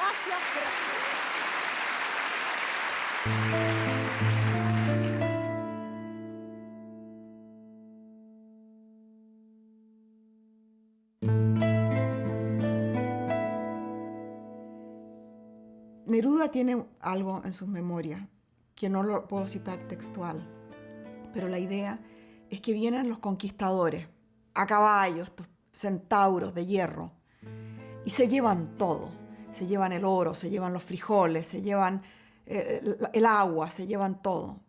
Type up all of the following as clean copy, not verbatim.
Gracias, gracias. Neruda tiene algo en sus memorias que no lo puedo citar textual, pero la idea es que vienen los conquistadores a caballo, estos centauros de hierro, y se llevan todo. Se llevan el oro, se llevan los frijoles, se llevan el agua, se llevan todo.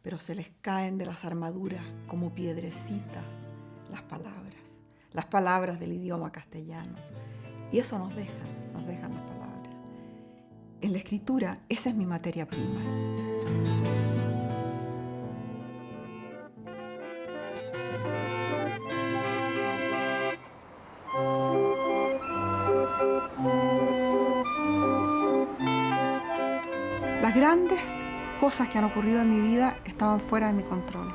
Pero se les caen de las armaduras como piedrecitas las palabras del idioma castellano. Y eso nos dejan las palabras. En la escritura, esa es mi materia prima. Las grandes cosas que han ocurrido en mi vida estaban fuera de mi control.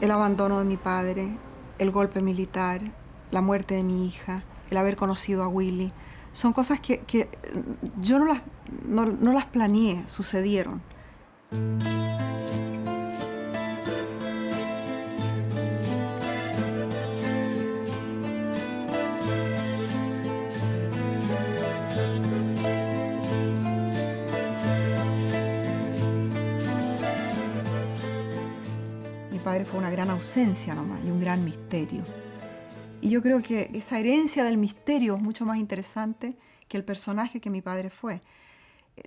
El abandono de mi padre, el golpe militar, la muerte de mi hija, el haber conocido a Willy, son cosas que yo no las planeé, sucedieron. Mi padre fue una gran ausencia nomás y un gran misterio. Y yo creo que esa herencia del misterio es mucho más interesante que el personaje que mi padre fue.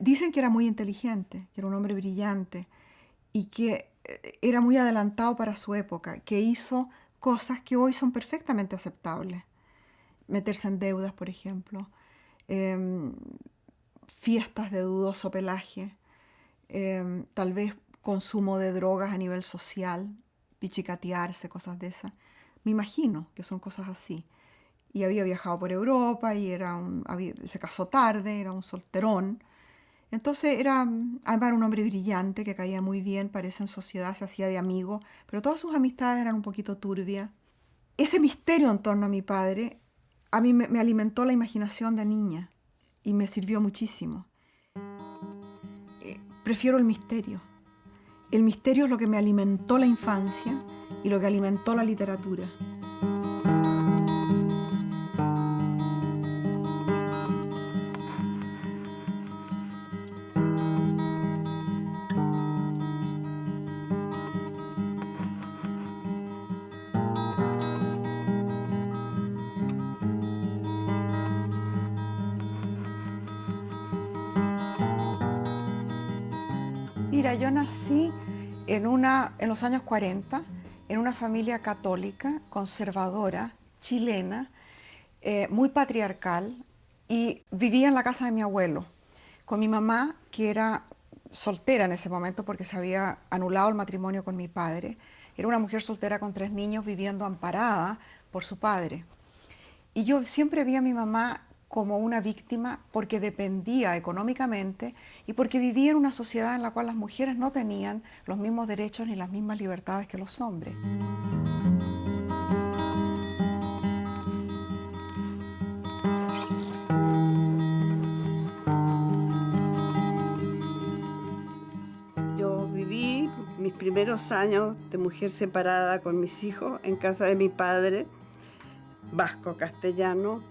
Dicen que era muy inteligente, que era un hombre brillante y que era muy adelantado para su época, que hizo cosas que hoy son perfectamente aceptables. Meterse en deudas, por ejemplo, fiestas de dudoso pelaje, tal vez consumo de drogas a nivel social, pichicatearse, cosas de esas. Me imagino que son cosas así. Y había viajado por Europa y se casó tarde, era un solterón. Entonces además era un hombre brillante que caía muy bien, parece en sociedad, se hacía de amigo, pero todas sus amistades eran un poquito turbias. Ese misterio en torno a mi padre a mí me alimentó la imaginación de niña y me sirvió muchísimo. Prefiero el misterio. El misterio es lo que me alimentó la infancia y lo que alimentó la literatura. Mira, yo nací en los años 40 en una familia católica, conservadora, chilena, muy patriarcal, y vivía en la casa de mi abuelo, con mi mamá, que era soltera en ese momento porque se había anulado el matrimonio con mi padre. Era una mujer soltera con 3 niños viviendo amparada por su padre. Y yo siempre vi a mi mamá como una víctima porque dependía económicamente y porque vivía en una sociedad en la cual las mujeres no tenían los mismos derechos ni las mismas libertades que los hombres. Yo viví mis primeros años de mujer separada con mis hijos en casa de mi padre, vasco castellano,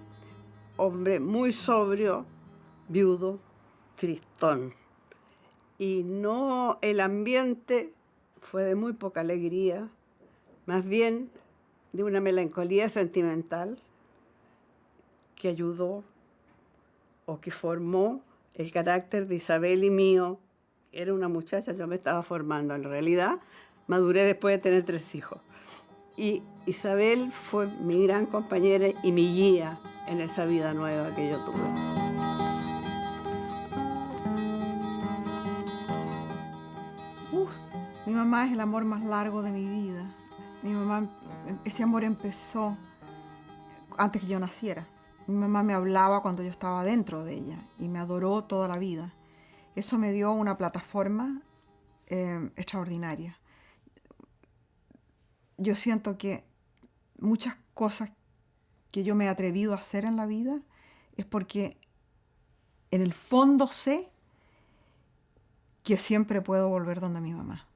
hombre muy sobrio, viudo, tristón. Y no, el ambiente fue de muy poca alegría, más bien de una melancolía sentimental que ayudó o que formó el carácter de Isabel y mío. Era una muchacha, yo me estaba formando. En realidad, maduré después de tener 3 hijos. Y Isabel fue mi gran compañera y mi guía en esa vida nueva que yo tuve. Mi mamá es el amor más largo de mi vida. Mi mamá, ese amor empezó antes que yo naciera. Mi mamá me hablaba cuando yo estaba dentro de ella y me adoró toda la vida. Eso me dio una plataforma extraordinaria. Yo siento que muchas cosas que yo me he atrevido a hacer en la vida es porque en el fondo sé que siempre puedo volver donde mi mamá.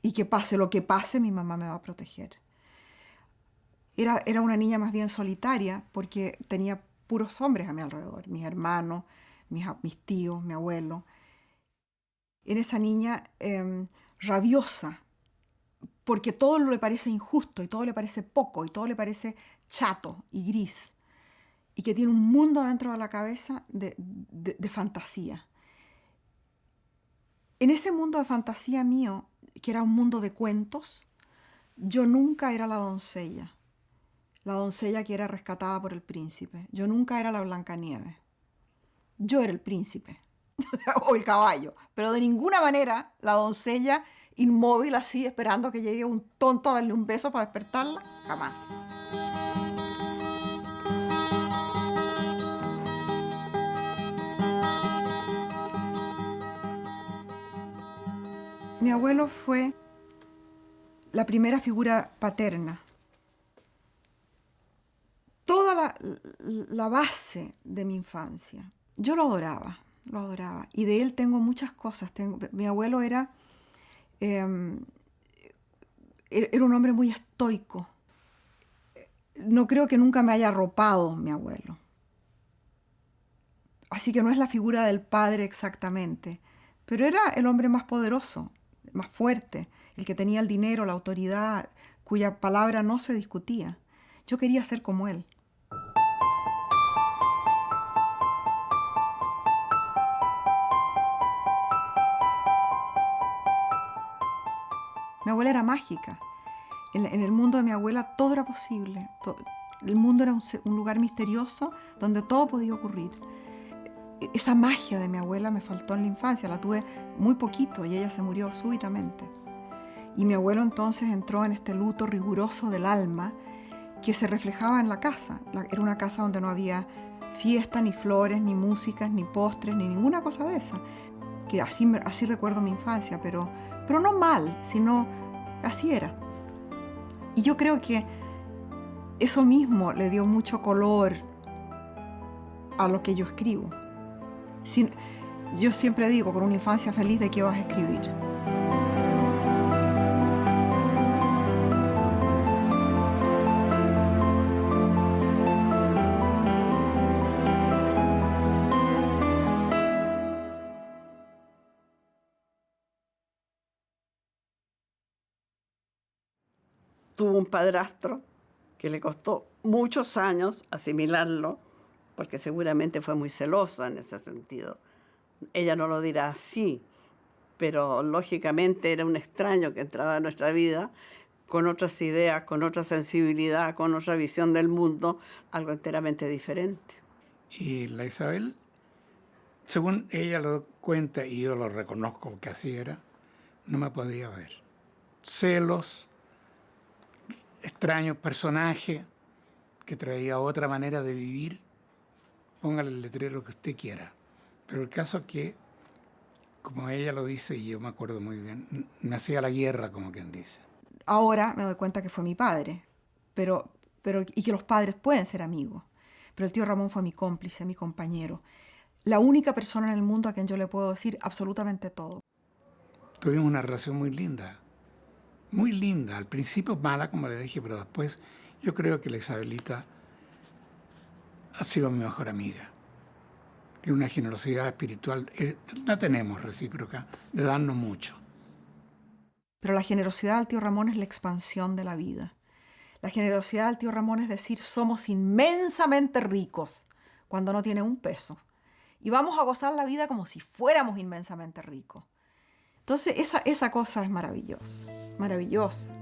Y que pase lo que pase, mi mamá me va a proteger. Era una niña más bien solitaria porque tenía puros hombres a mi alrededor, mis hermanos, mis tíos, mi abuelo. Era esa niña rabiosa, porque todo le parece injusto y todo le parece poco y todo le parece chato y gris, y que tiene un mundo dentro de la cabeza de fantasía. En ese mundo de fantasía mío, que era un mundo de cuentos, yo nunca era la doncella que era rescatada por el príncipe. Yo nunca era la Blancanieves. Yo era el príncipe, o el caballo, pero de ninguna manera la doncella inmóvil así, esperando que llegue un tonto a darle un beso para despertarla, jamás. Mi abuelo fue la primera figura paterna. Toda la base de mi infancia. Yo lo adoraba. Y de él tengo muchas cosas. Mi abuelo era un hombre muy estoico. No creo que nunca me haya arropado mi abuelo. Así que no es la figura del padre exactamente, pero era el hombre más poderoso, más fuerte, el que tenía el dinero, la autoridad, cuya palabra no se discutía. Yo quería ser como él. Mi abuela era mágica. En el mundo de mi abuela todo era posible. El mundo era un lugar misterioso donde todo podía ocurrir. Esa magia de mi abuela me faltó en la infancia. La tuve muy poquito y ella se murió súbitamente. Y mi abuelo entonces entró en este luto riguroso del alma que se reflejaba en la casa. Era una casa donde no había fiesta, ni flores, ni músicas, ni postres, ni ninguna cosa de esa. Que así recuerdo mi infancia, pero no mal, sino así era. Y yo creo que eso mismo le dio mucho color a lo que yo escribo. Yo siempre digo, con una infancia feliz, ¿de qué vas a escribir? Tuvo un padrastro que le costó muchos años asimilarlo, porque seguramente fue muy celosa en ese sentido. Ella no lo dirá así, pero lógicamente era un extraño que entraba en nuestra vida con otras ideas, con otra sensibilidad, con otra visión del mundo, algo enteramente diferente. Y la Isabel, según ella lo cuenta, y yo lo reconozco que así era, no me podía ver. Celos, extraños personajes que traía otra manera de vivir, póngale el letrero que usted quiera. Pero el caso es que, como ella lo dice, y yo me acuerdo muy bien, me hacía la guerra, como quien dice. Ahora me doy cuenta que fue mi padre, y que los padres pueden ser amigos. Pero el tío Ramón fue mi cómplice, mi compañero. La única persona en el mundo a quien yo le puedo decir absolutamente todo. Tuvimos una relación muy linda. Muy linda. Al principio mala, como le dije, pero después yo creo que la Isabelita ha sido mi mejor amiga. Tiene una generosidad espiritual, la tenemos recíproca, de darnos mucho. Pero la generosidad del tío Ramón es la expansión de la vida. La generosidad del tío Ramón es decir, somos inmensamente ricos cuando no tiene un peso. Y vamos a gozar la vida como si fuéramos inmensamente ricos. Entonces esa cosa es maravillosa, maravillosa.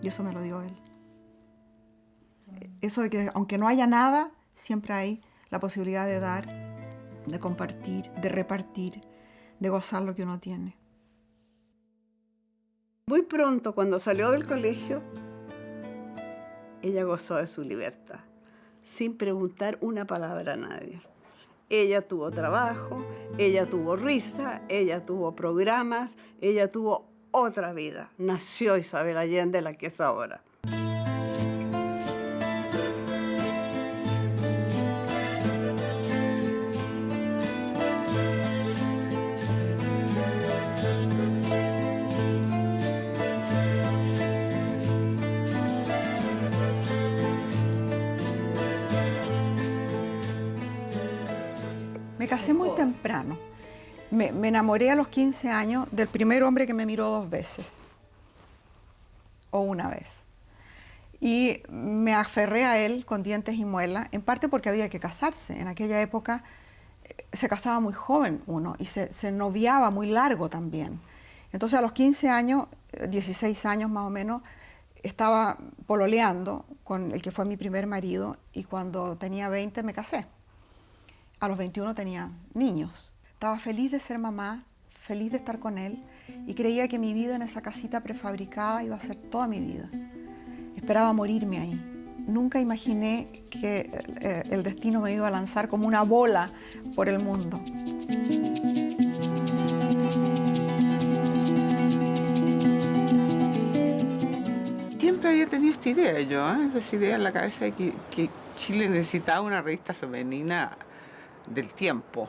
Y eso me lo dio él. Eso de que aunque no haya nada, siempre hay la posibilidad de dar, de compartir, de repartir, de gozar lo que uno tiene. Muy pronto, cuando salió del colegio, ella gozó de su libertad, sin preguntar una palabra a nadie. Ella tuvo trabajo, ella tuvo risa, ella tuvo programas, ella tuvo otra vida. Nació Isabel Allende, la que es ahora. casé muy temprano. Me enamoré a los 15 años del primer hombre que me miró 2 veces, o una vez. Y me aferré a él con dientes y muelas, en parte porque había que casarse. En aquella época se casaba muy joven uno y se noviaba muy largo también. Entonces a los 15 años, 16 años más o menos, estaba pololeando con el que fue mi primer marido y cuando tenía 20 me casé. A los 21 tenía niños. Estaba feliz de ser mamá, feliz de estar con él y creía que mi vida en esa casita prefabricada iba a ser toda mi vida. Esperaba morirme ahí. Nunca imaginé que el destino me iba a lanzar como una bola por el mundo. Siempre había tenido esta idea yo, esa idea en la cabeza de que Chile necesitaba una revista femenina del tiempo.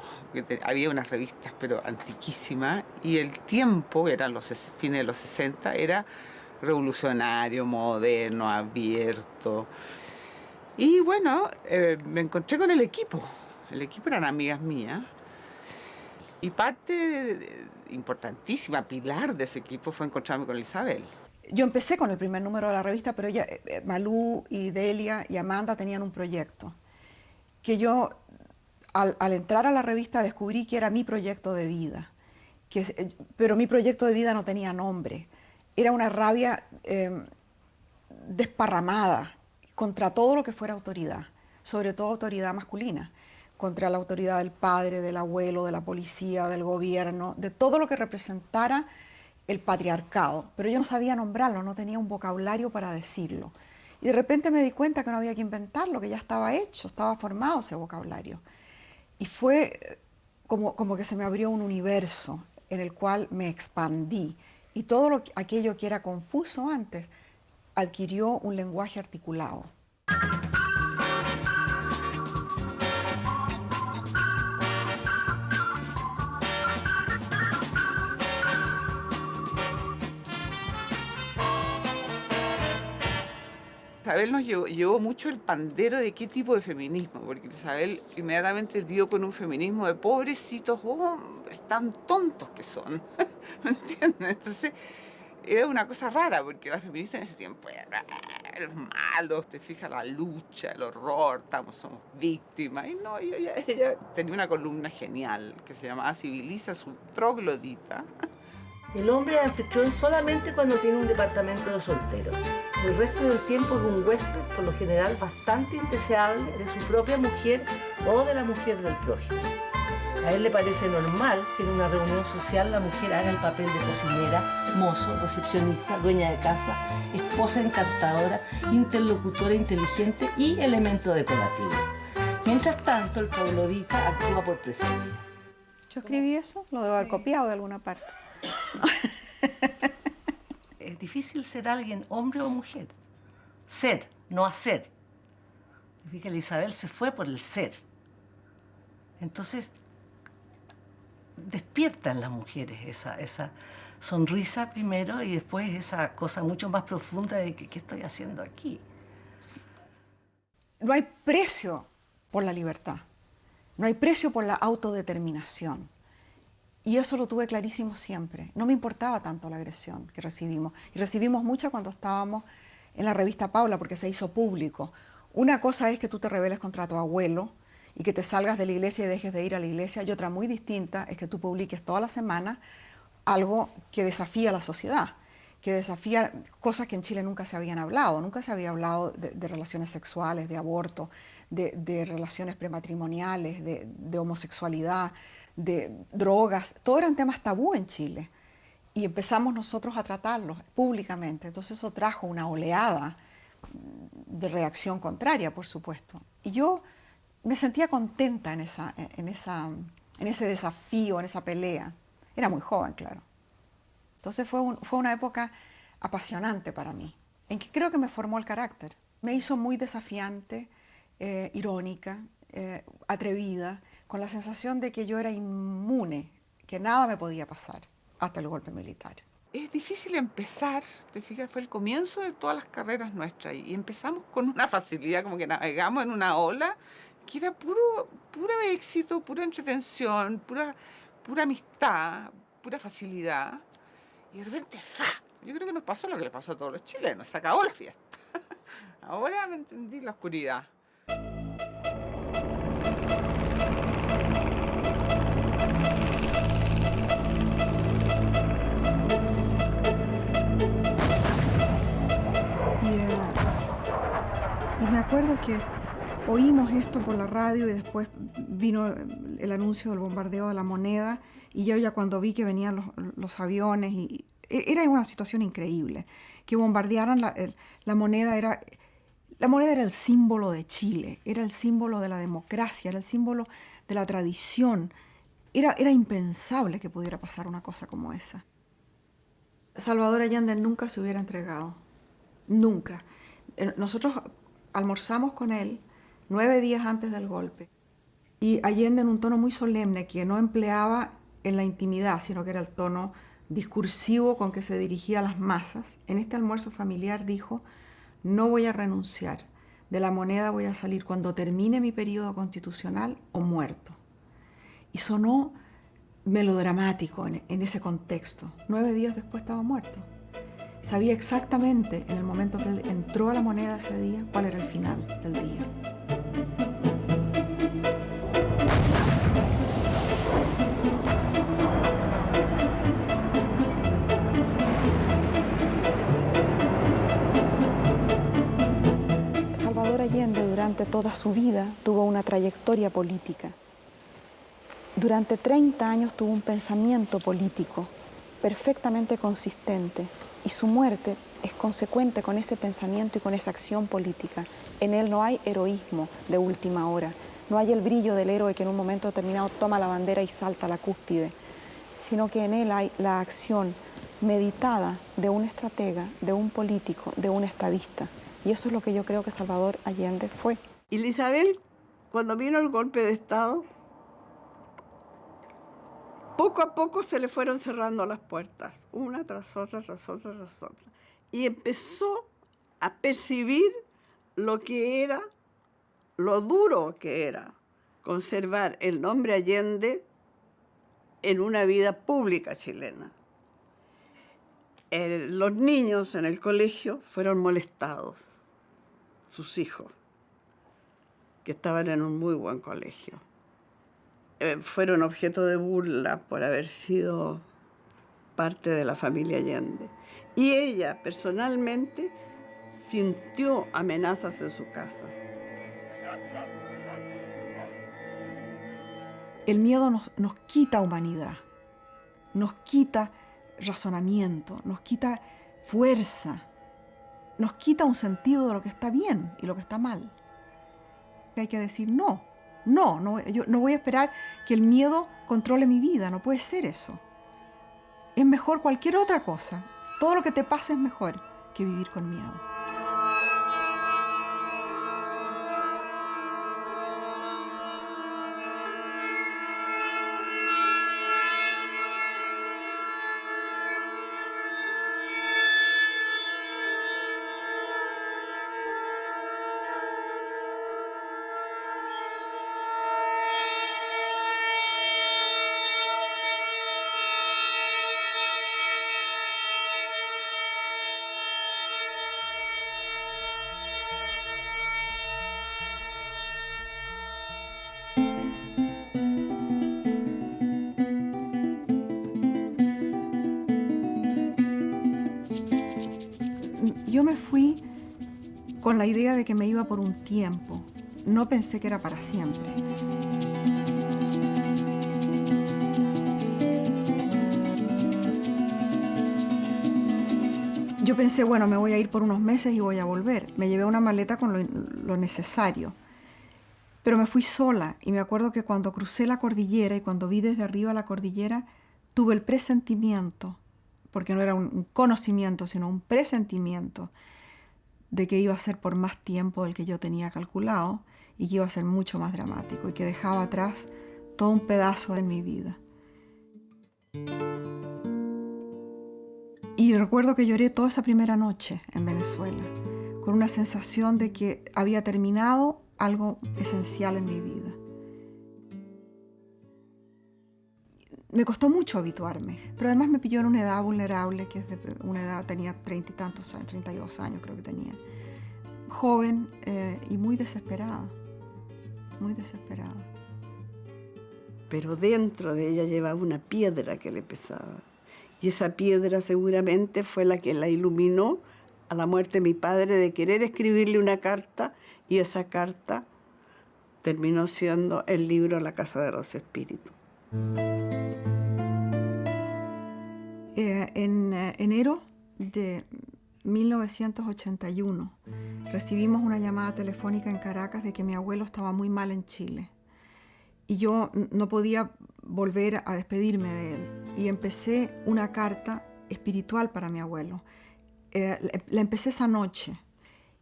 Había unas revistas pero antiquísimas y el tiempo, eran los fines de los 60, era revolucionario, moderno, abierto. Y bueno, me encontré con el equipo. El equipo eran amigas mías. Y parte importantísima, pilar de ese equipo fue encontrarme con Isabel. Yo empecé con el primer número de la revista, pero ella, Malú y Delia y Amanda tenían un proyecto que yo, al entrar a la revista, descubrí que era mi proyecto de vida. Pero mi proyecto de vida no tenía nombre. Era una rabia desparramada contra todo lo que fuera autoridad, sobre todo autoridad masculina, contra la autoridad del padre, del abuelo, de la policía, del gobierno, de todo lo que representara el patriarcado. Pero yo no sabía nombrarlo, no tenía un vocabulario para decirlo. Y de repente me di cuenta que no había que inventarlo, que ya estaba hecho, estaba formado ese vocabulario. Y fue como que se me abrió un universo en el cual me expandí. Y todo aquello que era confuso antes adquirió un lenguaje articulado. Isabel nos llevó mucho el pandero de qué tipo de feminismo, porque Isabel inmediatamente dio con un feminismo de pobrecitos hombres, tan tontos que son, ¿me entiendes? Entonces era una cosa rara, porque las feministas en ese tiempo eran los malos, te fijas, la lucha, el horror, somos víctimas. Y no, ella tenía una columna genial que se llamaba Civiliza su troglodita. El hombre es anfitrión solamente cuando tiene un departamento de soltero. El resto del tiempo es un huésped, por lo general bastante indeseable, de su propia mujer o de la mujer del prójimo. A él le parece normal que en una reunión social la mujer haga el papel de cocinera, mozo, recepcionista, dueña de casa, esposa encantadora, interlocutora inteligente y elemento decorativo. Mientras tanto, el troglodita actúa por presencia. Yo escribí eso, lo debo haber copiado de alguna parte. Es difícil ser alguien, hombre o mujer. Ser, no hacer. Fíjate, Isabel se fue por el ser. Entonces, despierta en las mujeres esa sonrisa primero y después esa cosa mucho más profunda de ¿qué estoy haciendo aquí? No hay precio por la libertad, no hay precio por la autodeterminación. Y eso lo tuve clarísimo siempre. No me importaba tanto la agresión que recibimos. Y recibimos mucha cuando estábamos en la revista Paula, porque se hizo público. Una cosa es que tú te rebeles contra tu abuelo y que te salgas de la iglesia y dejes de ir a la iglesia. Y otra muy distinta es que tú publiques toda la semana algo que desafía a la sociedad, que desafía cosas que en Chile nunca se habían hablado. Nunca se había hablado de relaciones sexuales, de aborto, de relaciones prematrimoniales, de homosexualidad, de drogas. Todos eran temas tabú en Chile. Y empezamos nosotros a tratarlos públicamente. Entonces eso trajo una oleada de reacción contraria, por supuesto. Y yo me sentía contenta en ese desafío, en esa pelea. Era muy joven, claro. Entonces fue una época apasionante para mí, en que creo que me formó el carácter. Me hizo muy desafiante, irónica, atrevida, con la sensación de que yo era inmune, que nada me podía pasar hasta el golpe militar. Es difícil empezar, te fijas, fue el comienzo de todas las carreras nuestras y empezamos con una facilidad, como que navegamos en una ola que era puro éxito, pura entretención, pura amistad, pura facilidad. Y de repente, ¡fa! Yo creo que nos pasó lo que le pasó a todos los chilenos, se acabó la fiesta. Ahora me entendí la oscuridad. Y me acuerdo que oímos esto por la radio y después vino el anuncio del bombardeo de La Moneda, y yo ya cuando vi que venían los aviones, y era una situación increíble, que bombardearan la Moneda. La Moneda era el símbolo de Chile, era el símbolo de la democracia, era el símbolo de la tradición. Era impensable que pudiera pasar una cosa como esa. Salvador Allende nunca se hubiera entregado, nunca. Nosotros almorzamos con él 9 días antes del golpe, y Allende, en un tono muy solemne que no empleaba en la intimidad, sino que era el tono discursivo con que se dirigía a las masas, en este almuerzo familiar dijo: no voy a renunciar, de La Moneda voy a salir cuando termine mi periodo constitucional o muerto. Y sonó melodramático en ese contexto. 9 días después estaba muerto. Sabía exactamente, en el momento que él entró a La Moneda ese día, cuál era el final del día. Salvador Allende durante toda su vida tuvo una trayectoria política. Durante 30 años tuvo un pensamiento político perfectamente consistente, y su muerte es consecuente con ese pensamiento y con esa acción política. En él no hay heroísmo de última hora, no hay el brillo del héroe que en un momento determinado toma la bandera y salta a la cúspide, sino que en él hay la acción meditada de un estratega, de un político, de un estadista. Y eso es lo que yo creo que Salvador Allende fue. Y Isabel, cuando vino el golpe de Estado, poco a poco se le fueron cerrando las puertas, una tras otra, tras otra, tras otra. Y empezó a percibir lo que era, lo duro que era conservar el nombre Allende en una vida pública chilena. Los niños en el colegio fueron molestados, sus hijos, que estaban en un muy buen colegio. Fueron objeto de burla por haber sido parte de la familia Allende. Y ella, personalmente, sintió amenazas en su casa. El miedo nos quita humanidad, nos quita razonamiento, nos quita fuerza, nos quita un sentido de lo que está bien y lo que está mal. Hay que decir no, yo no voy a esperar que el miedo controle mi vida, no puede ser eso. Es mejor cualquier otra cosa, todo lo que te pase es mejor que vivir con miedo. Yo me fui con la idea de que me iba por un tiempo. No pensé que era para siempre. Yo pensé, bueno, me voy a ir por unos meses y voy a volver. Me llevé una maleta con lo necesario. Pero me fui sola, y me acuerdo que cuando crucé la cordillera y cuando vi desde arriba la cordillera, tuve el presentimiento, porque no era un conocimiento, sino un presentimiento de que iba a ser por más tiempo del que yo tenía calculado y que iba a ser mucho más dramático y que dejaba atrás todo un pedazo de mi vida. Y recuerdo que lloré toda esa primera noche en Venezuela, con una sensación de que había terminado algo esencial en mi vida. Me costó mucho habituarme, pero además me pilló en una edad vulnerable, que es de una edad, tenía 30 y tantos años, 32 años creo que tenía, joven y muy desesperada, muy desesperada. Pero dentro de ella llevaba una piedra que le pesaba. Y esa piedra seguramente fue la que la iluminó a la muerte de mi padre de querer escribirle una carta, y esa carta terminó siendo el libro La Casa de los Espíritus. En enero de 1981 recibimos una llamada telefónica en Caracas de que mi abuelo estaba muy mal en Chile. Y yo no podía volver a despedirme de él. Y empecé una carta espiritual para mi abuelo. La empecé esa noche.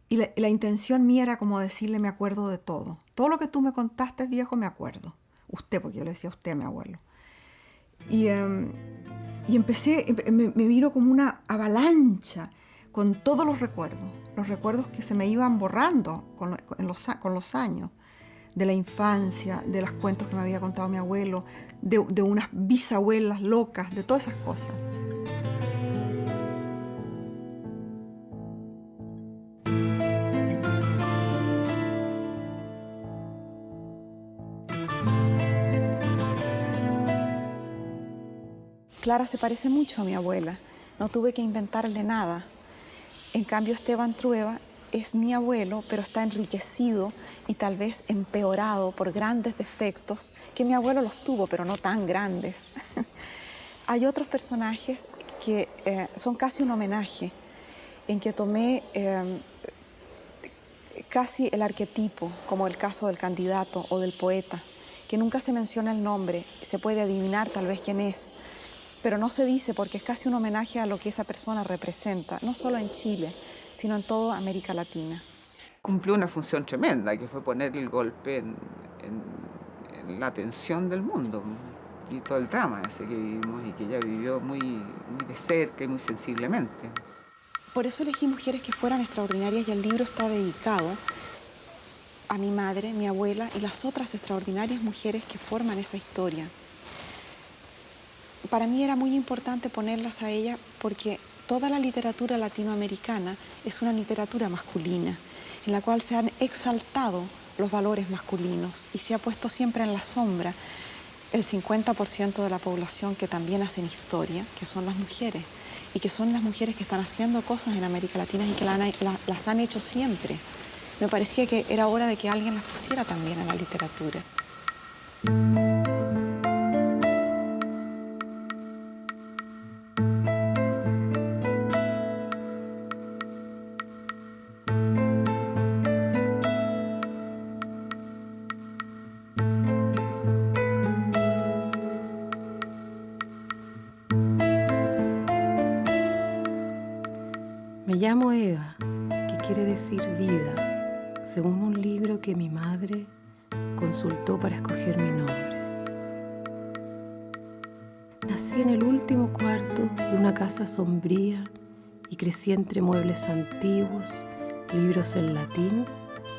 Y la intención mía era como decirle, me acuerdo de todo. Todo lo que tú me contaste, viejo, me acuerdo. Usted, porque yo le decía a usted, mi abuelo. Y empecé, me vino como una avalancha con todos los recuerdos que se me iban borrando con los años. De la infancia, de los cuentos que me había contado mi abuelo, de unas bisabuelas locas, de todas esas cosas. Clara se parece mucho a mi abuela, no tuve que inventarle nada. En cambio, Esteban Trueba es mi abuelo, pero está enriquecido y tal vez empeorado por grandes defectos que mi abuelo los tuvo, pero no tan grandes. Hay otros personajes que son casi un homenaje, en que tomé casi el arquetipo, como el caso del candidato o del poeta, que nunca se menciona el nombre, se puede adivinar tal vez quién es, pero no se dice porque es casi un homenaje a lo que esa persona representa, no solo en Chile, sino en toda América Latina. Cumplió una función tremenda, que fue poner el golpe en la atención del mundo y todo el drama ese que vivimos y que ella vivió muy de cerca y muy sensiblemente. Por eso elegí mujeres que fueran extraordinarias y el libro está dedicado a mi madre, mi abuela y las otras extraordinarias mujeres que forman esa historia. Para mí era muy importante ponerlas a ellas porque toda la literatura latinoamericana es una literatura masculina, en la cual se han exaltado los valores masculinos y se ha puesto siempre en la sombra el 50% de la población que también hacen historia, que son las mujeres, y que son las mujeres que están haciendo cosas en América Latina y que las han hecho siempre. Me parecía que era hora de que alguien las pusiera también en la literatura. Me llamo Eva, que quiere decir vida, según un libro que mi madre consultó para escoger mi nombre. Nací en el último cuarto de una casa sombría y crecí entre muebles antiguos, libros en latín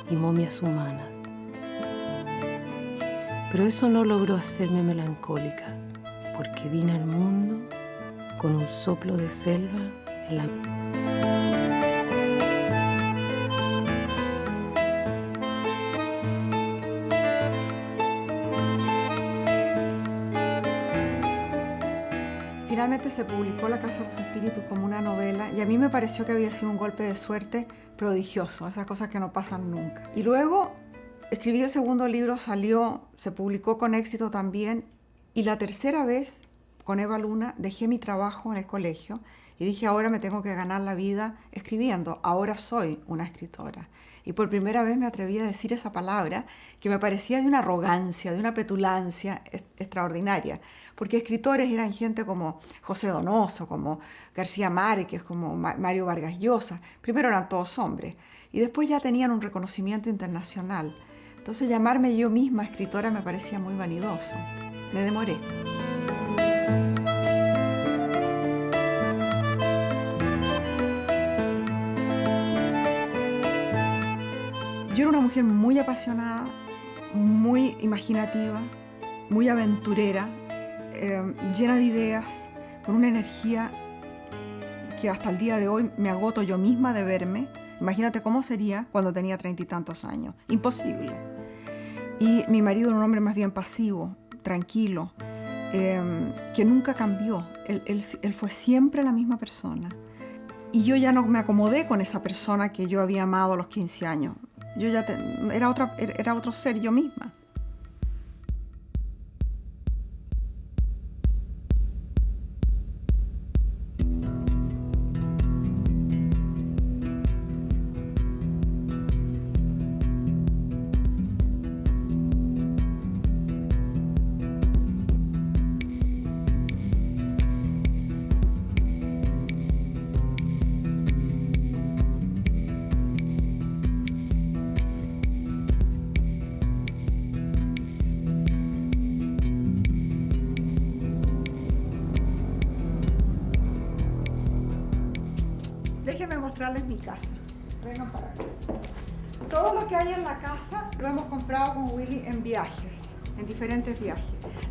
y momias humanas. Pero eso no logró hacerme melancólica, porque vine al mundo con un soplo de selva en la... Finalmente se publicó La Casa de los Espíritus como una novela y a mí me pareció que había sido un golpe de suerte prodigioso, esas cosas que no pasan nunca. Y luego escribí el segundo libro, salió, se publicó con éxito también, y la tercera vez, con Eva Luna, dejé mi trabajo en el colegio y dije, ahora me tengo que ganar la vida escribiendo, ahora soy una escritora. Y por primera vez me atreví a decir esa palabra que me parecía de una arrogancia, de una petulancia extraordinaria, porque escritores eran gente como José Donoso, como García Márquez, como Mario Vargas Llosa. Primero eran todos hombres y después ya tenían un reconocimiento internacional. Entonces llamarme yo misma escritora me parecía muy vanidoso. Me demoré. Yo era una mujer mujer muy apasionada, muy imaginativa, muy aventurera, llena de ideas, con una energía que hasta el día de hoy me agoto yo misma de verme. Imagínate cómo sería cuando tenía 30 y tantos años. Imposible. Y mi marido era un hombre más bien pasivo, tranquilo, que nunca cambió. Él fue siempre la misma persona. Y yo ya no me acomodé con esa persona que yo había amado a los 15 años. Yo ya era otro ser yo misma. Déjenme mostrarles mi casa. Vengan para acá. Todo lo que hay en la casa lo hemos comprado con Willy en viajes, en diferentes viajes.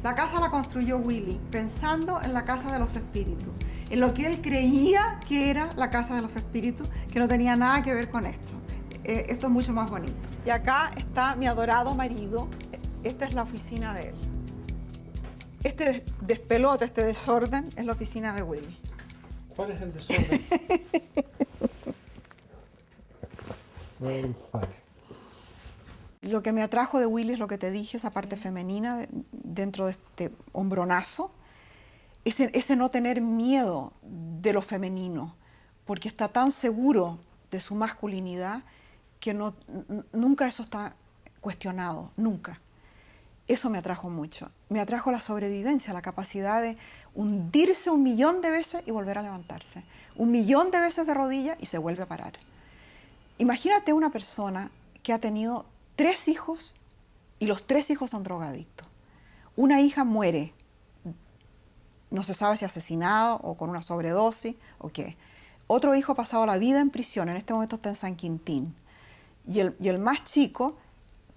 La casa la construyó Willy pensando en la casa de los espíritus, en lo que él creía que era la casa de los espíritus, que no tenía nada que ver con esto. Esto es mucho más bonito. Y acá está mi adorado marido. Esta es la oficina de él. Este despelote, este desorden, es la oficina de Willy. ¿Cuál es el desorden? Lo que me atrajo de Willy es lo que te dije, esa parte femenina dentro de este hombronazo, ese no tener miedo de lo femenino, porque está tan seguro de su masculinidad que nunca eso está cuestionado, nunca. Eso me atrajo mucho. Me atrajo la sobrevivencia, la capacidad de hundirse 1.000.000 de veces y volver a levantarse. 1.000.000 de veces de rodillas y se vuelve a parar. Imagínate una persona que ha tenido 3 hijos y los 3 hijos son drogadictos. Una hija muere, no se sabe si asesinado o con una sobredosis o qué. Otro hijo ha pasado la vida en prisión, en este momento está en San Quintín. Y el más chico,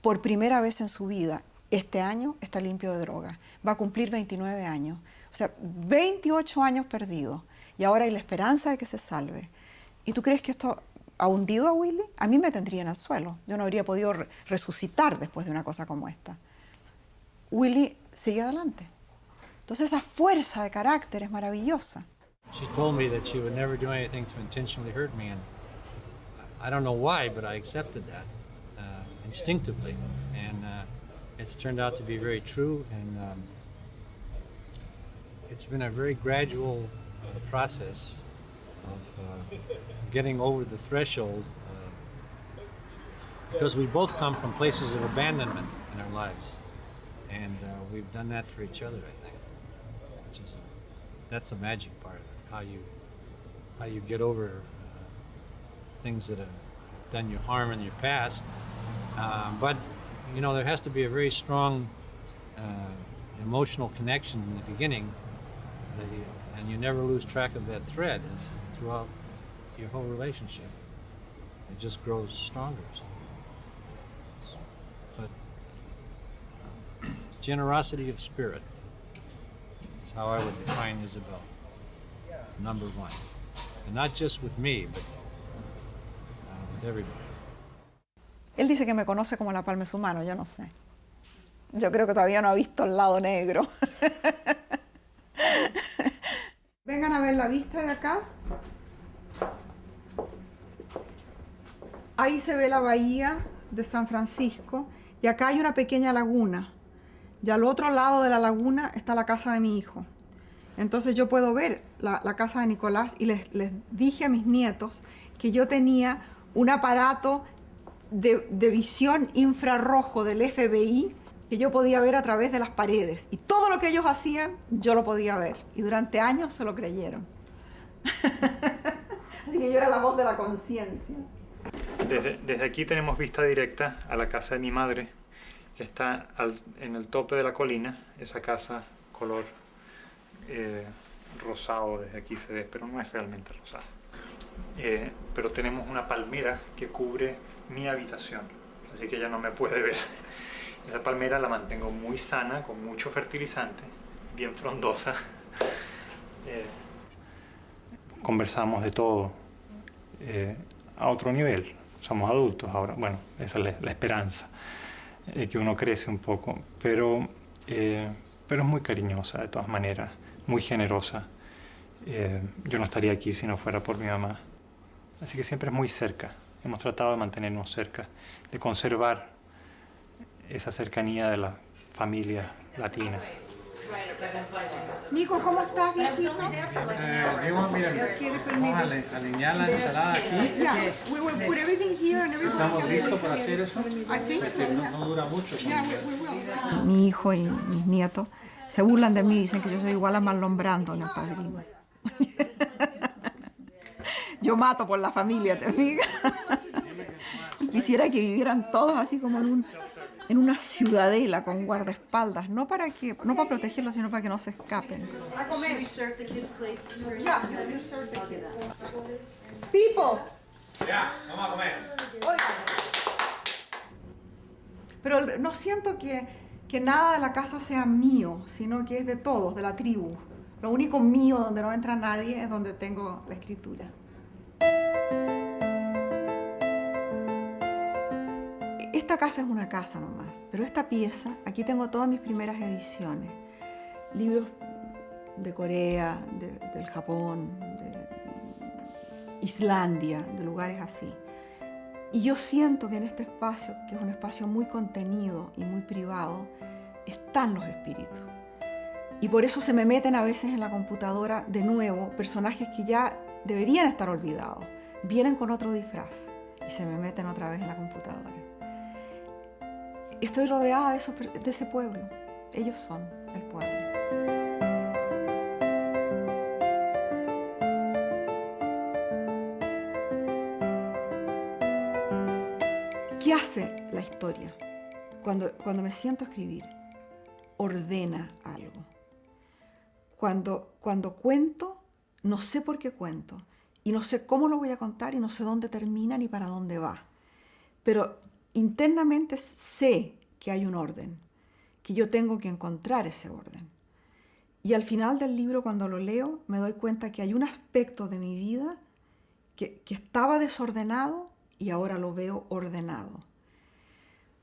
por primera vez en su vida, este año está limpio de droga. Va a cumplir 29 años. O sea, 28 años perdidos. Y ahora hay la esperanza de que se salve. ¿Y tú crees que esto ha hundido a Willy? A mí me tendría en el suelo. Yo no habría podido resucitar después de una cosa como esta. Willy sigue adelante. Entonces esa fuerza de carácter es maravillosa. She told me that she would never do anything to intentionally hurt me, and I don't know why, but I accepted that instinctively, and it's turned out to be very true, and it's been a very gradual process of getting over the threshold because we both come from places of abandonment in our lives, and we've done that for each other, I think, which is that's the magic part of it, how you get over things that have done you harm in your past, but you know, there has to be a very strong emotional connection in the beginning, and you never lose track of that thread throughout your whole relationship. It just grows stronger. But generosity of spirit is how I would define Isabel, number one. And not just with me, but with everybody. Él dice que me conoce como la palma de su mano, yo no sé. Yo creo que todavía no ha visto el lado negro. Vengan a ver la vista de acá. Ahí se ve la bahía de San Francisco y acá hay una pequeña laguna. Y al otro lado de la laguna está la casa de mi hijo. Entonces yo puedo ver la casa de Nicolás y les dije a mis nietos que yo tenía un aparato de visión infrarrojo del FBI que yo podía ver a través de las paredes. Y todo lo que ellos hacían, yo lo podía ver. Y durante años se lo creyeron. Así que yo era la voz de la conciencia. Desde aquí tenemos vista directa a la casa de mi madre, que está en el tope de la colina. Esa casa color rosado, desde aquí se ve, pero no es realmente rosado. Pero tenemos una palmera que cubre mi habitación. así que ella no me puede ver. Esa palmera la mantengo muy sana, con mucho fertilizante, bien frondosa. Conversamos de todo a otro nivel. Somos adultos ahora, bueno, esa es la esperanza, que uno crece un poco, pero es muy cariñosa de todas maneras, muy generosa. Yo no estaría aquí si no fuera por mi mamá. Así que siempre es muy cerca. Hemos tratado de mantenernos cerca, de conservar esa cercanía de la familia latina. Nico, ¿cómo estás, viejito? Diego, miren, vamos a alinear la ensalada aquí. Yeah, we will put everything here and everybody ¿Estamos can listos sit para here. hacer eso? I think so, yeah. No dura mucho. Yeah, we will. Mi hijo y mis nietos se burlan de mí, dicen que yo soy igual a Marlon Brando en El Padrino. Yo mato por la familia, ¿te fijas? Y quisiera que vivieran todos así como en una ciudadela con guardaespaldas, no para protegerlos, sino para que no se escapen. People. Ya, vamos a comer. Pero no siento que nada de la casa sea mío, sino que es de todos, de la tribu. Lo único mío donde no entra nadie es donde tengo la escritura. Esta casa es una casa nomás, pero esta pieza, aquí tengo todas mis primeras ediciones. Libros de Corea, del Japón, de Islandia, de lugares así. Y yo siento que en este espacio, que es un espacio muy contenido y muy privado, están los espíritus. Y por eso se me meten a veces en la computadora de nuevo personajes que ya deberían estar olvidados. Vienen con otro disfraz y se me meten otra vez en la computadora. Estoy rodeada de ese pueblo. Ellos son el pueblo. ¿Qué hace la historia? Cuando me siento a escribir, ordena algo. Cuando cuento, no sé por qué cuento, y no sé cómo lo voy a contar, y no sé dónde termina ni para dónde va. Pero internamente sé que hay un orden, que yo tengo que encontrar ese orden. Y al final del libro, cuando lo leo, me doy cuenta que hay un aspecto de mi vida que estaba desordenado y ahora lo veo ordenado.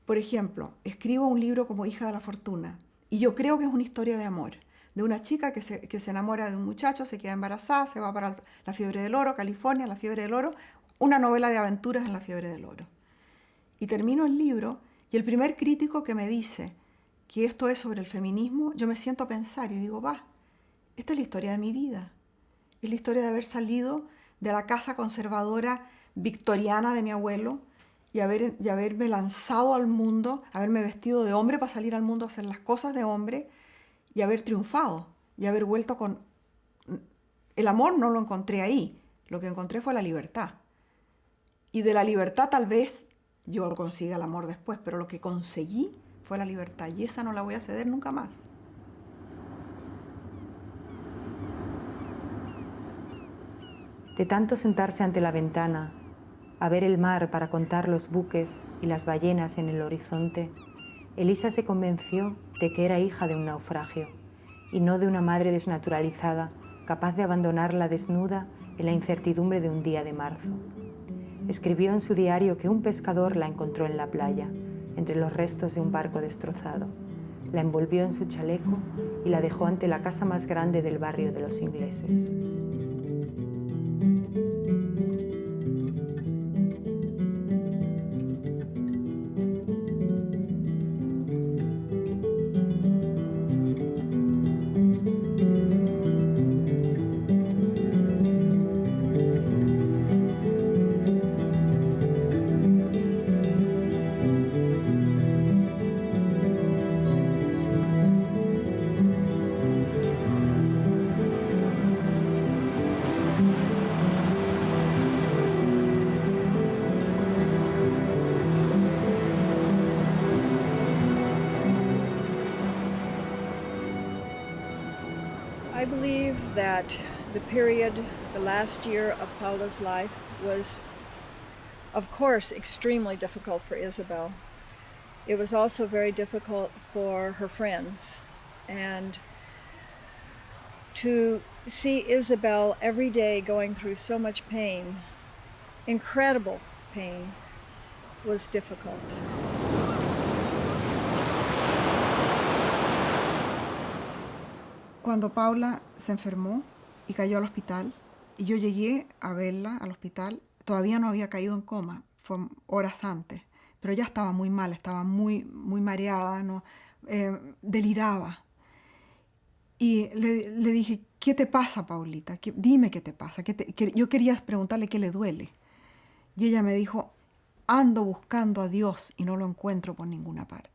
Por ejemplo, escribo un libro como Hija de la Fortuna y yo creo que es una historia de amor, de una chica que se enamora de un muchacho, se queda embarazada, se va para la Fiebre del Oro, California, la Fiebre del Oro, una novela de aventuras en la Fiebre del Oro. Y termino el libro y el primer crítico que me dice que esto es sobre el feminismo, yo me siento a pensar y digo, esta es la historia de mi vida. Es la historia de haber salido de la casa conservadora victoriana de mi abuelo y haberme lanzado al mundo, haberme vestido de hombre para salir al mundo a hacer las cosas de hombre y haber triunfado y haber vuelto con... El amor no lo encontré ahí, lo que encontré fue la libertad. Y de la libertad tal vez yo consiga el amor después, pero lo que conseguí fue la libertad y esa no la voy a ceder nunca más. De tanto sentarse ante la ventana, a ver el mar para contar los buques y las ballenas en el horizonte, Elisa se convenció de que era hija de un naufragio y no de una madre desnaturalizada capaz de abandonarla desnuda en la incertidumbre de un día de marzo. Escribió en su diario que un pescador la encontró en la playa, entre los restos de un barco destrozado. La envolvió en su chaleco y la dejó ante la casa más grande del barrio de los ingleses. I believe that the period, the last year of Paula's life was, of course, extremely difficult for Isabel. it was also very difficult for her friends. And to see Isabel every day going through so much pain, incredible pain, was difficult. Cuando Paula se enfermó y cayó al hospital, y yo llegué a verla al hospital, todavía no había caído en coma, fue horas antes, pero ya estaba muy mal, estaba muy mareada, ¿no? Deliraba. Y le dije, ¿qué te pasa, Paulita? Dime qué te pasa. Yo quería preguntarle qué le duele. Y ella me dijo, ando buscando a Dios y no lo encuentro por ninguna parte.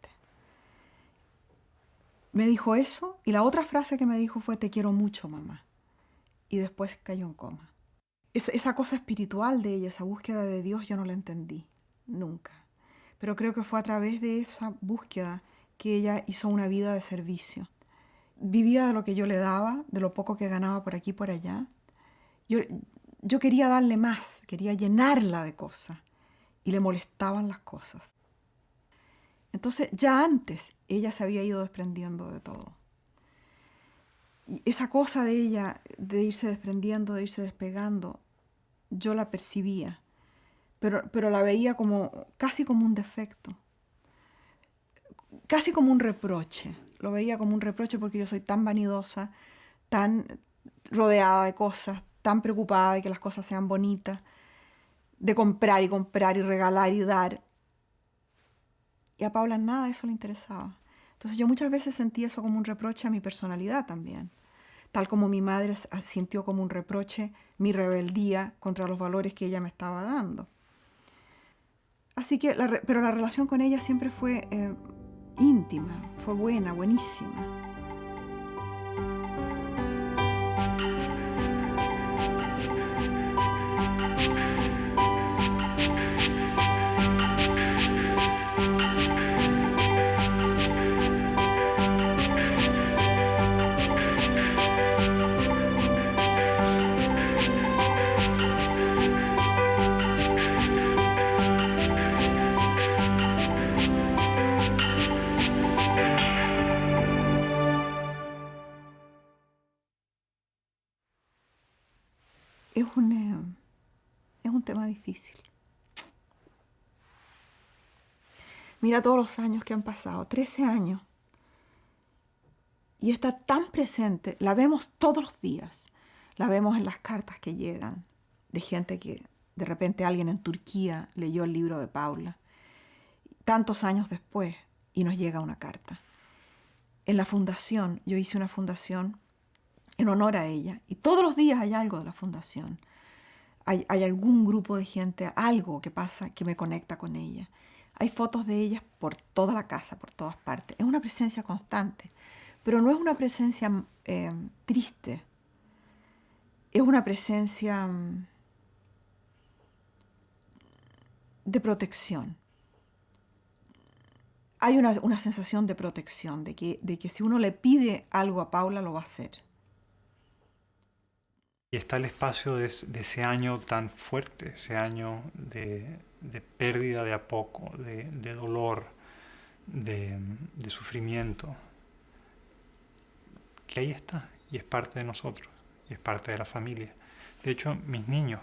Me dijo eso, y la otra frase que me dijo fue, te quiero mucho, mamá. Y después cayó en coma. Esa cosa espiritual de ella, esa búsqueda de Dios, yo no la entendí, nunca. Pero creo que fue a través de esa búsqueda que ella hizo una vida de servicio. Vivía de lo que yo le daba, de lo poco que ganaba por aquí y por allá. Yo quería darle más, quería llenarla de cosas, y le molestaban las cosas. Entonces, ya antes, ella se había ido desprendiendo de todo. Y esa cosa de ella, de irse desprendiendo, de irse despegando, yo la percibía, pero la veía casi como un defecto, casi como un reproche. Lo veía como un reproche porque yo soy tan vanidosa, tan rodeada de cosas, tan preocupada de que las cosas sean bonitas, de comprar y regalar y dar. Y a Paula nada de eso le interesaba. Entonces yo muchas veces sentí eso como un reproche a mi personalidad también. Tal como mi madre sintió como un reproche mi rebeldía contra los valores que ella me estaba dando. Así que, pero la relación con ella siempre fue íntima, fue buena, buenísima. Es un tema difícil. Mira todos los años que han pasado, 13 años. Y está tan presente, la vemos todos los días. La vemos en las cartas que llegan de gente que de repente alguien en Turquía leyó el libro de Paula. Tantos años después y nos llega una carta. En la fundación, yo hice una fundación en honor a ella. Y todos los días hay algo de la fundación. Hay algún grupo de gente, algo que pasa que me conecta con ella. Hay fotos de ellas por toda la casa, por todas partes. Es una presencia constante, pero no es una presencia triste. Es una presencia de protección. Hay una sensación de protección, de que si uno le pide algo a Paula, lo va a hacer. Y está el espacio de ese año tan fuerte, ese año de pérdida de a poco, de dolor, de sufrimiento, que ahí está, y es parte de nosotros, y es parte de la familia. De hecho, mis niños,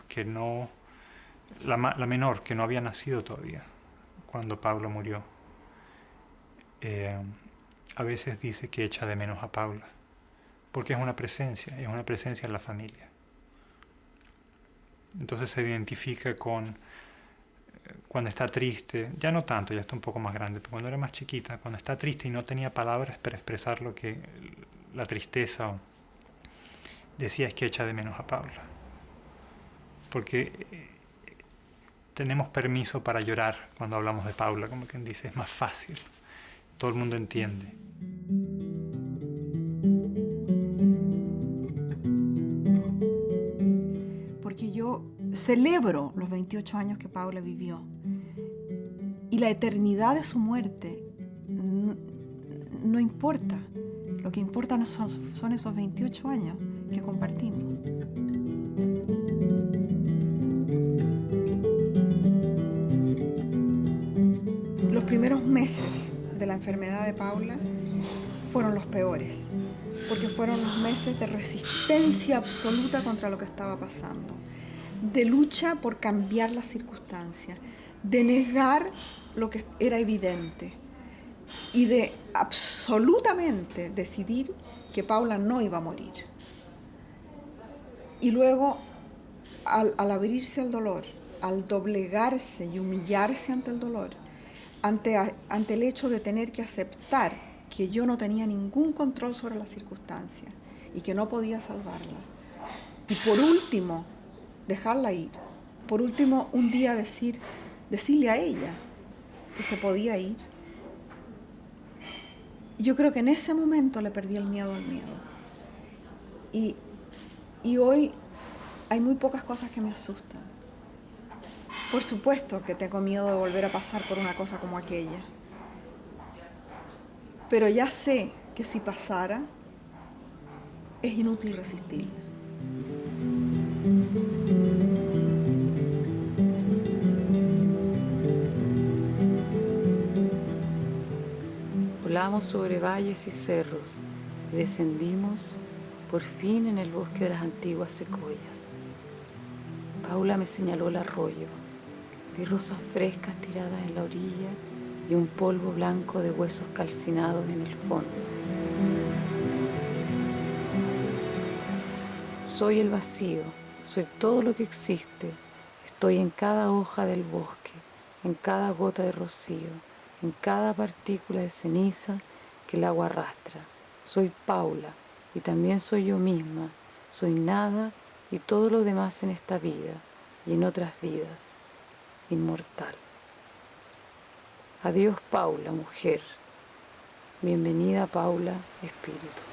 la menor, que no había nacido todavía cuando Paula murió, a veces dice que echa de menos a Paula, porque es una presencia en la familia. Entonces se identifica con cuando está triste, ya no tanto, ya está un poco más grande, pero cuando era más chiquita, cuando está triste y no tenía palabras para expresar la tristeza, decía es que echa de menos a Paula. Porque tenemos permiso para llorar cuando hablamos de Paula, como quien dice, es más fácil, todo el mundo entiende. Porque yo celebro los 28 años que Paula vivió y la eternidad de su muerte no importa. Lo que importa son esos 28 años que compartimos. Los primeros meses de la enfermedad de Paula fueron los peores, porque fueron los meses de resistencia absoluta contra lo que estaba pasando, de lucha por cambiar las circunstancias, de negar lo que era evidente y de absolutamente decidir que Paula no iba a morir. Y luego, al abrirse al dolor, al doblegarse y humillarse ante el dolor, ante el hecho de tener que aceptar que yo no tenía ningún control sobre las circunstancias y que no podía salvarla. Y por último, dejarla ir. Por último, un día decirle a ella que se podía ir. Yo creo que en ese momento le perdí el miedo al miedo. Y hoy hay muy pocas cosas que me asustan. Por supuesto que tengo miedo de volver a pasar por una cosa como aquella. Pero ya sé que si pasara, es inútil resistirla. Volamos sobre valles y cerros y descendimos por fin en el bosque de las antiguas secoyas. Paula me señaló el arroyo. Vi rosas frescas tiradas en la orilla y un polvo blanco de huesos calcinados en el fondo. Soy el vacío, soy todo lo que existe. Estoy en cada hoja del bosque, en cada gota de rocío, en cada partícula de ceniza que el agua arrastra. Soy Paula y también soy yo misma. Soy nada y todo lo demás en esta vida y en otras vidas. Inmortal. Adiós, Paula, mujer. Bienvenida, Paula, espíritu.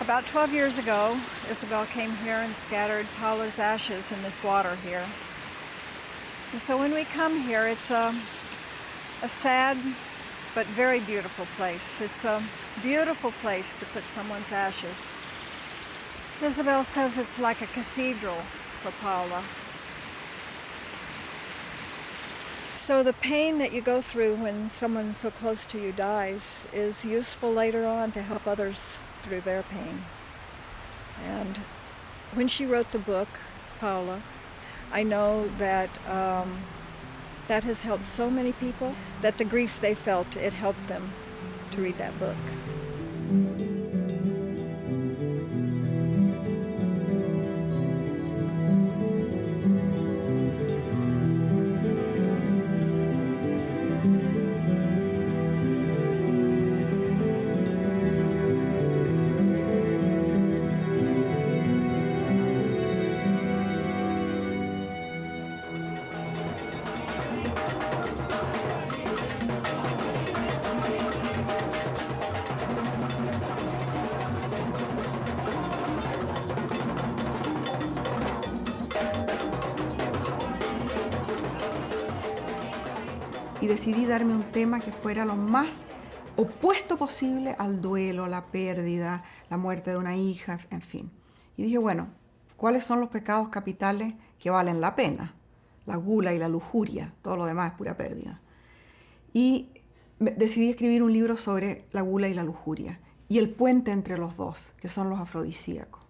About 12 years ago, Isabel came here and scattered Paula's ashes in this water here. And so when we come here, it's a sad but very beautiful place. It's a beautiful place to put someone's ashes. Isabel says it's like a cathedral for Paula. So the pain that you go through when someone so close to you dies is useful later on to help others through their pain. And when she wrote the book, Paula, I know that that has helped so many people, that the grief they felt, it helped them to read that book. Y decidí darme un tema que fuera lo más opuesto posible al duelo, la pérdida, la muerte de una hija, en fin. Y dije, bueno, ¿cuáles son los pecados capitales que valen la pena? La gula y la lujuria, todo lo demás es pura pérdida. Y decidí escribir un libro sobre la gula y la lujuria y el puente entre los dos, que son los afrodisíacos.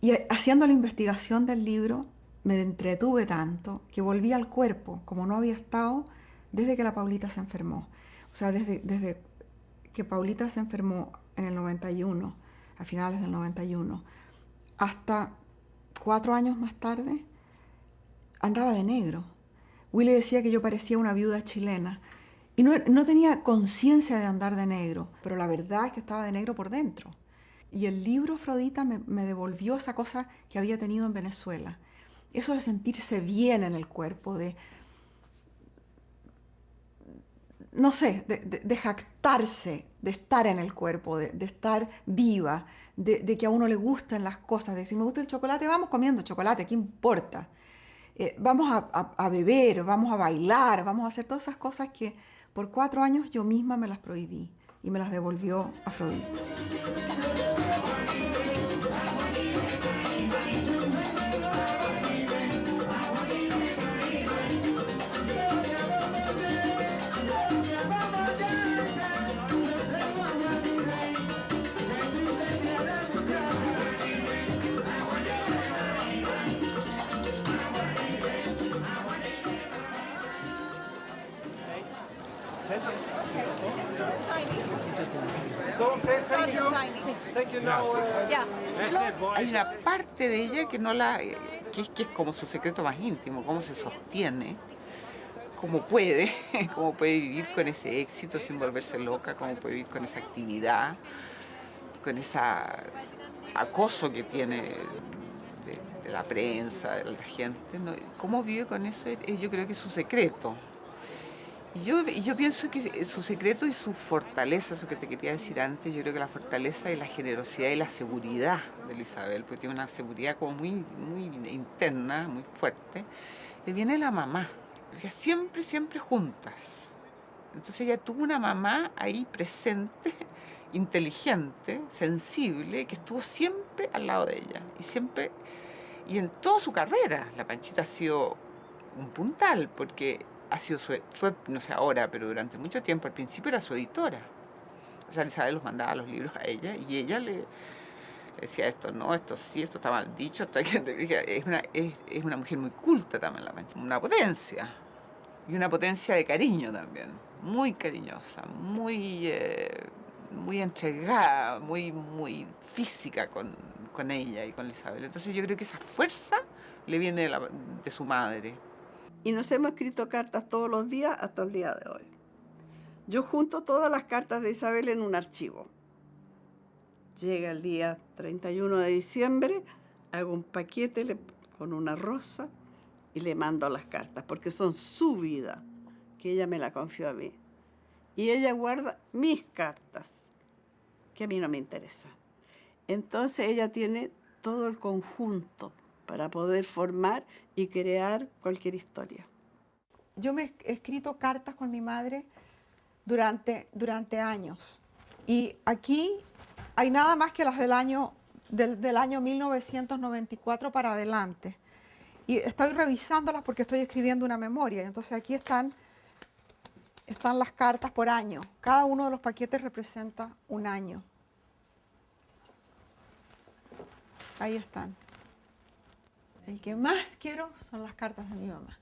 Y haciendo la investigación del libro, me entretuve tanto que volví al cuerpo como no había estado desde que la Paulita se enfermó. O sea, desde que Paulita se enfermó en el 91, a finales del 91, hasta 4 años más tarde, andaba de negro. Willy decía que yo parecía una viuda chilena y no tenía conciencia de andar de negro, pero la verdad es que estaba de negro por dentro. Y el libro Afrodita me devolvió esa cosa que había tenido en Venezuela. Eso de sentirse bien en el cuerpo, no sé, de jactarse, de estar en el cuerpo, de estar viva, de que a uno le gusten las cosas, de si me gusta el chocolate, vamos comiendo chocolate, ¿qué importa? vamos a beber, vamos a bailar, vamos a hacer todas esas cosas que por 4 años yo misma me las prohibí y me las devolvió Afrodita. Hay una parte de ella que no la que es como su secreto más íntimo, cómo se sostiene, cómo puede vivir con ese éxito sin volverse loca, cómo puede vivir con esa actividad, con ese acoso que tiene de la prensa, de la gente, ¿no? Cómo vive con eso, yo creo que es su secreto. Y yo pienso que su secreto y su fortaleza, eso que te quería decir antes, yo creo que la fortaleza y la generosidad y la seguridad de Isabel, porque tiene una seguridad como muy interna, muy fuerte, le viene la mamá, siempre juntas. Entonces ella tuvo una mamá ahí presente, inteligente, sensible, que estuvo siempre al lado de ella. Y en toda su carrera, la Panchita ha sido un puntal, porque ha sido fue, no sé ahora, pero durante mucho tiempo, al principio era su editora. O sea, Isabel los mandaba los libros a ella y ella le decía esto no, esto sí, esto está mal dicho, esto hay que... Es una mujer muy culta también, una potencia. Y una potencia de cariño también, muy cariñosa, muy entregada, muy física con ella y con Isabel. Entonces yo creo que esa fuerza le viene de su madre. Y nos hemos escrito cartas todos los días hasta el día de hoy. Yo junto todas las cartas de Isabel en un archivo. Llega el día 31 de diciembre, hago un paquete con una rosa y le mando las cartas, porque son su vida, que ella me la confió a mí. Y ella guarda mis cartas, que a mí no me interesan. Entonces ella tiene todo el conjunto para poder formar y crear cualquier historia. Yo me he escrito cartas con mi madre durante años. Y aquí hay nada más que las del año 1994 para adelante. Y estoy revisándolas porque estoy escribiendo una memoria. Entonces aquí están las cartas por año. Cada uno de los paquetes representa un año. Ahí están. El que más quiero son las cartas de mi mamá.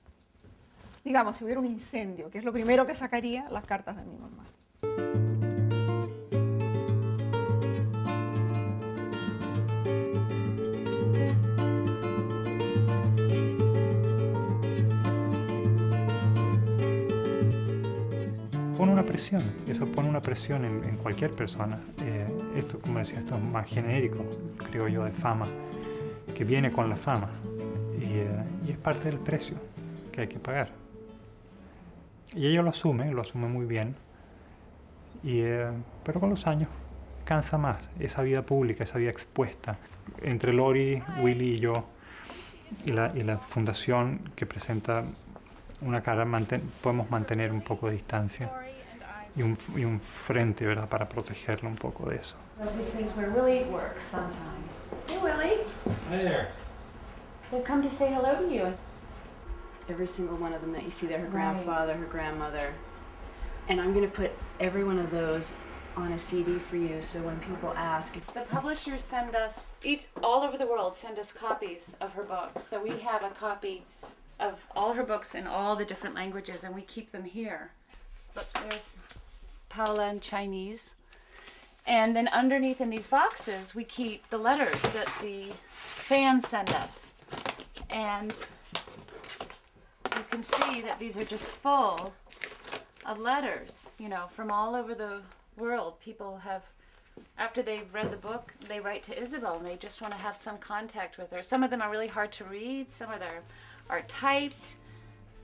Digamos, si hubiera un incendio, que es lo primero que sacaría, las cartas de mi mamá. Pone una presión, eso pone una presión en cualquier persona. Esto, como decía, esto es más genérico, creo yo, de fama, que viene con la fama. Y es parte del precio que hay que pagar. Y ella lo asume muy bien, pero con los años cansa más esa vida pública, esa vida expuesta. Entre Lori, Willy y yo, y la fundación que presenta una cara, podemos mantener un poco de distancia y un frente, ¿verdad?, para protegerlo un poco de eso. This is where Willie works sometimes. Hey, Willie. Hi there. They've come to say hello to you. Every single one of them that you see there, her grandfather, her grandmother. And I'm going to put every one of those on a CD for you, so when people ask... The publishers send us, all over the world, send us copies of her books. So we have a copy of all her books in all the different languages, and we keep them here. Look, there's Paula in Chinese. And then underneath in these boxes, we keep the letters that the fans send us. And you can see that these are just full of letters, from all over the world. People have, after they've read the book, they write to Isabel and they just want to have some contact with her. Some of them are really hard to read, some of them are typed,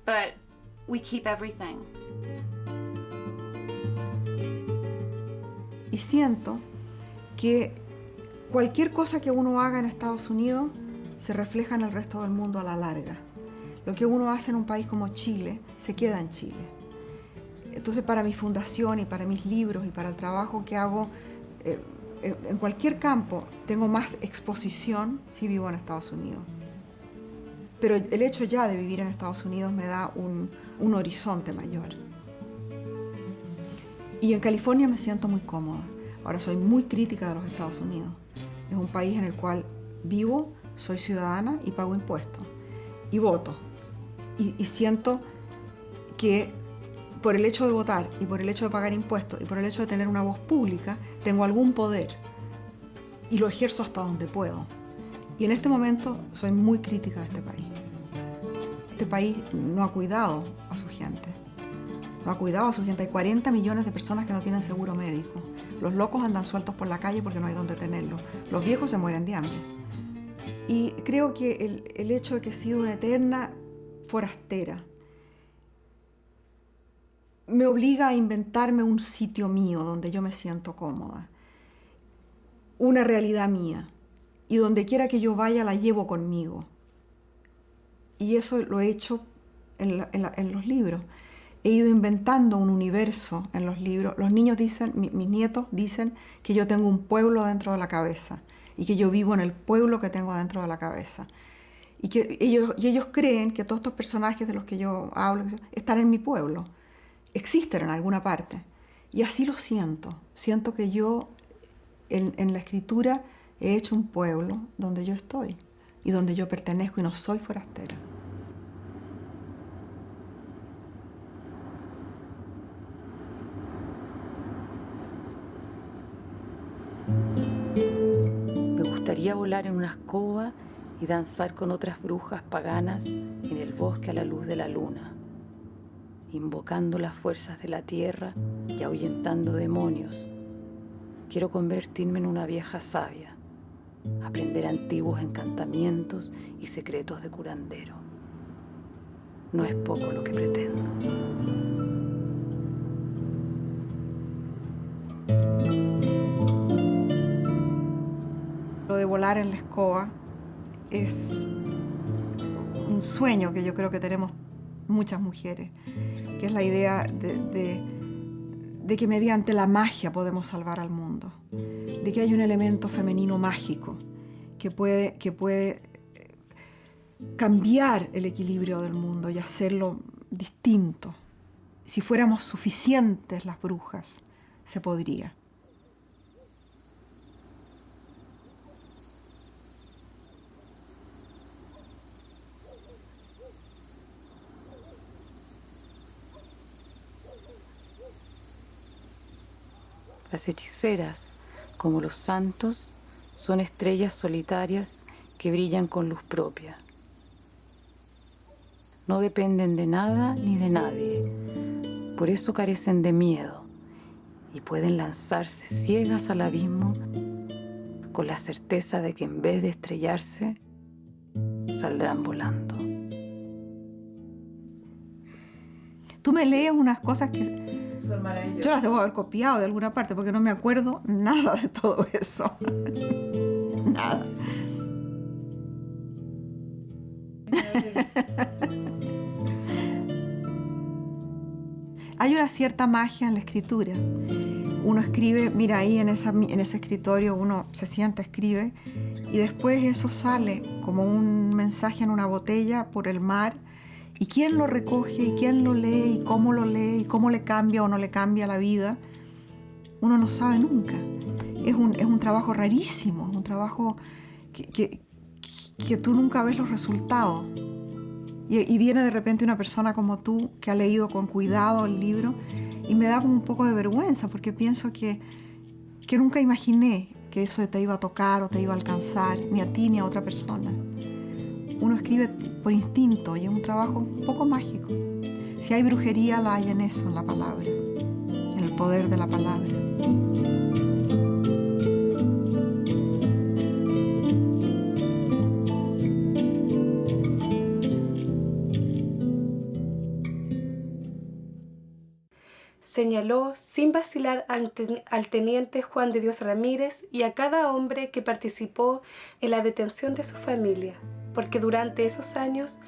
but we keep everything. Y siento que cualquier cosa que uno haga en Estados Unidos se refleja en el resto del mundo a la larga. lo que uno hace en un país como Chile se queda en Chile. Entonces, para mi fundación y para mis libros y para el trabajo que hago en cualquier campo, tengo más exposición si vivo en Estados Unidos. Pero el hecho ya de vivir en Estados Unidos me da un horizonte mayor. Y en California me siento muy cómoda. Ahora soy muy crítica de los Estados Unidos. Es un país en el cual vivo, soy ciudadana y pago impuestos. Y voto. Y siento que por el hecho de votar y por el hecho de pagar impuestos y por el hecho de tener una voz pública, tengo algún poder. Y lo ejerzo hasta donde puedo. Y en este momento soy muy crítica de este país. Este país no ha cuidado a su gente. No ha cuidado a su gente. Hay 40 millones de personas que no tienen seguro médico. Los locos andan sueltos por la calle porque no hay dónde tenerlos. Los viejos se mueren de hambre. Y creo que el hecho de que he sido una eterna forastera me obliga a inventarme un sitio mío donde yo me siento cómoda. Una realidad mía. Y donde quiera que yo vaya la llevo conmigo. Y eso lo he hecho en los libros. He ido inventando un universo en los libros. Los niños dicen, mis nietos dicen que yo tengo un pueblo dentro de la cabeza y que yo vivo en el pueblo que tengo dentro de la cabeza. Y que ellos creen que todos estos personajes de los que yo hablo están en mi pueblo, existen en alguna parte. Y así lo siento. Siento que yo en la escritura he hecho un pueblo donde yo estoy y donde yo pertenezco y no soy forastera. Me gustaría volar en una escoba y danzar con otras brujas paganas en el bosque a la luz de la luna, invocando las fuerzas de la tierra y ahuyentando demonios. Quiero convertirme en una vieja sabia, aprender antiguos encantamientos y secretos de curandero. No es poco lo que pretendo. Lo de volar en la escoba es un sueño que yo creo que tenemos muchas mujeres, que es la idea de que mediante la magia podemos salvar al mundo, de que hay un elemento femenino mágico que puede cambiar el equilibrio del mundo y hacerlo distinto. Si fuéramos suficientes las brujas, se podría. Las hechiceras, como los santos, son estrellas solitarias que brillan con luz propia. No dependen de nada ni de nadie, por eso carecen de miedo y pueden lanzarse ciegas al abismo con la certeza de que en vez de estrellarse, saldrán volando. Tú me lees unas cosas que yo las debo haber copiado de alguna parte porque no me acuerdo nada de todo eso. Nada. Hay una cierta magia en la escritura. Uno escribe, mira, ahí en ese escritorio uno se sienta, escribe, y después eso sale como un mensaje en una botella por el mar. Y quién lo recoge, y quién lo lee, y cómo le cambia o no le cambia la vida, uno no sabe nunca. Es un trabajo rarísimo, un trabajo que tú nunca ves los resultados. Y viene de repente una persona como tú que ha leído con cuidado el libro y me da como un poco de vergüenza porque pienso que nunca imaginé que eso te iba a tocar o te iba a alcanzar, ni a ti ni a otra persona. Uno escribe por instinto y es un trabajo un poco mágico. Si hay brujería, la hay en eso, en la palabra, en el poder de la palabra. Señaló sin vacilar al teniente Juan de Dios Ramírez y a cada hombre que participó en la detención de su familia, porque durante esos años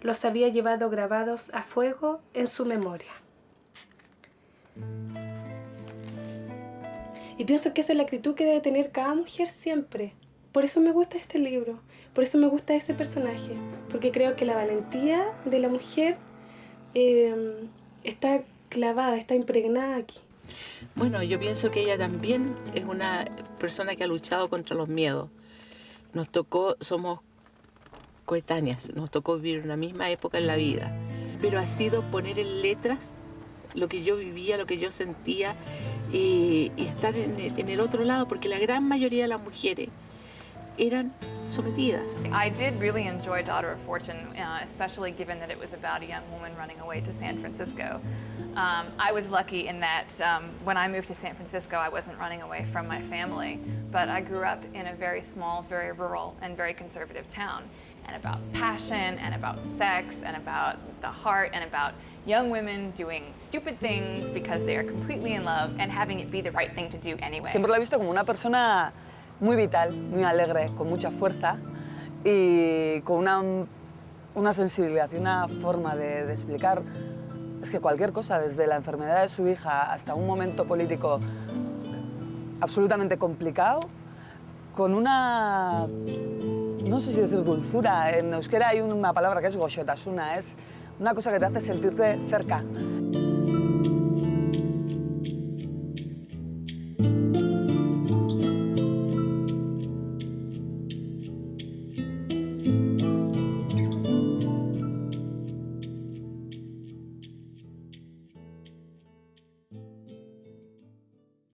los había llevado grabados a fuego en su memoria. Y pienso que esa es la actitud que debe tener cada mujer siempre. Por eso me gusta este libro, por eso me gusta ese personaje, porque creo que la valentía de la mujer está clavada, está impregnada aquí. Bueno, yo pienso que ella también es una persona que ha luchado contra los miedos. Nos tocó, somos coetáneas, nos tocó vivir una misma época en la vida, pero ha sido poner en letras lo que yo vivía, lo que yo sentía y estar en el otro lado, porque la gran mayoría de las mujeres eran sometidas. I did really enjoy Daughter of Fortune, especially given that it was about a young woman running away to San Francisco. I was lucky in that when I moved to San Francisco, I wasn't running away from my family, but I grew up in a very small, very rural, and very conservative town. And about passion, and about sex, and about the heart, and about young women doing stupid things because they are completely in love and having it be the right thing to do anyway. Siempre la he visto como una persona muy vital, muy alegre, con mucha fuerza y con una sensibilidad y una forma de explicar. Es que cualquier cosa, desde la enfermedad de su hija hasta un momento político absolutamente complicado, con una, no sé si decir dulzura, en euskera hay una palabra que es goxotasuna, es una cosa que te hace sentirte cerca.